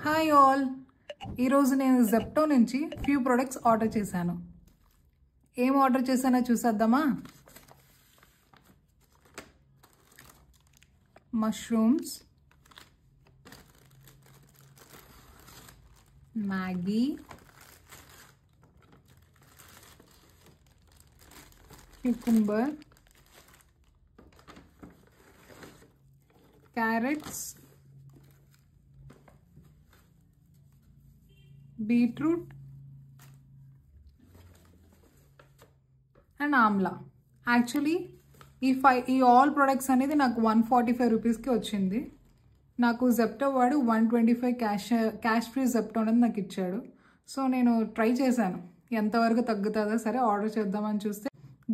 Hi all, ఈరోజు నేను Zepto నుంచి ఫ్యూ ప్రొడక్ట్స్ ఆర్డర్ చేశాను. ఏం ఆర్డర్ చేశానో చూసేద్దామా? Mushrooms, Maggi, cucumber, carrots, beetroot and amla. Actually ఈ ఆల్ ప్రొడక్ట్స్ అనేది నాకు 145 రూపీస్కి వచ్చింది. నాకు జెప్టో వాడు 125 క్యాష్ ఫ్రీ జెప్టో అనేది నాకు ఇచ్చాడు. సో నేను ట్రై చేశాను ఎంతవరకు తగ్గుతుందో సరే ఆర్డర్ చేద్దామని చూస్తే,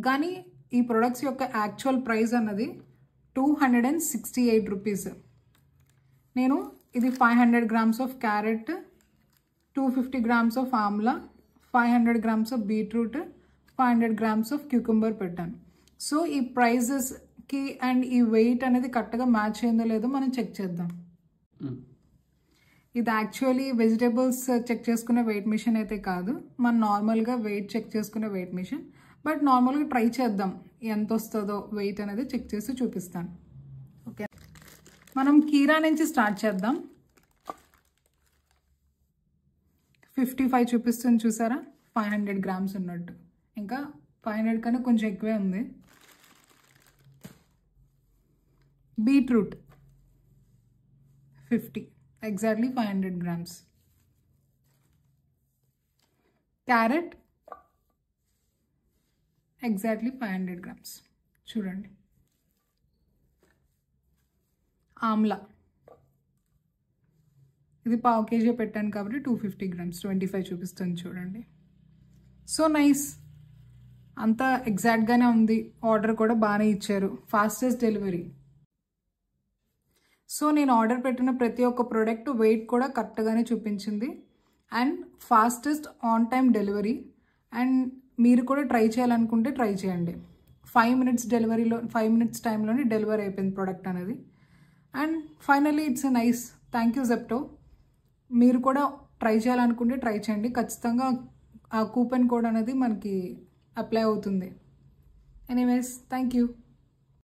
కానీ ఈ ప్రొడక్ట్స్ యొక్క యాక్చువల్ ప్రైస్ అన్నది 268 రూపీస్. నేను ఇది 500 grams of carrot, 250 grams of Amla, 500 grams of beetroot, 500 grams of cucumber పెట్టాను. సో ఈ ప్రైజెస్కి అండ్ ఈ వెయిట్ అనేది కరెక్ట్గా మ్యాచ్ అయిందో లేదో మనం చెక్ చేద్దాం. ఇది యాక్చువల్లీ వెజిటేబుల్స్ చెక్ చేసుకునే వెయిట్ మిషన్ అయితే కాదు, మనం నార్మల్గా వెయిట్ చెక్ చేసుకునే వెయిట్ మిషన్. బట్ నార్మల్గా ట్రై చేద్దాం ఎంత వస్తుందో వెయిట్ అనేది చెక్ చేసి చూపిస్తాను. ఓకే, మనం కీరా నుంచి స్టార్ట్ చేద్దాం. 55 చూపిస్తుంది చూసారా, 500 గ్రామ్స్ ఉన్నట్టు. ఇంకా 500 కన్నా కొంచెం ఎక్కువే ఉంది. Beetroot 50, exactly 500 grams. Carrot exactly 500 grams. చూడండి, ఆమ్లా ఇది పావు కేజీ పెట్టాను కాబట్టి 250 గ్రామ్స్, 25 చూపిస్తుంది చూడండి. సో నైస్, అంతా ఎగ్జాక్ట్గానే ఉంది. ఆర్డర్ కూడా బాగానే ఇచ్చారు, ఫాస్టెస్ట్ డెలివరీ. సో నేను ఆర్డర్ పెట్టిన ప్రతి ఒక్క ప్రోడక్ట్ వెయిట్ కూడా కరెక్ట్గానే చూపించింది and fastest on time delivery. And మీరు కూడా ట్రై చేయాలనుకుంటే ట్రై చేయండి. 5 మినిట్స్ టైంలోనే డెలివరీ అయిపోయింది ప్రోడక్ట్ అనేది. And finally it's a nice. Thank you Zepto. మీరు కూడా ట్రై చేయాలనుకుంటే ట్రై చేయండి. ఖచ్చితంగా ఆ కూపన్ కోడ్ అనేది మనకి అప్లై అవుతుంది. Anyways, thank you.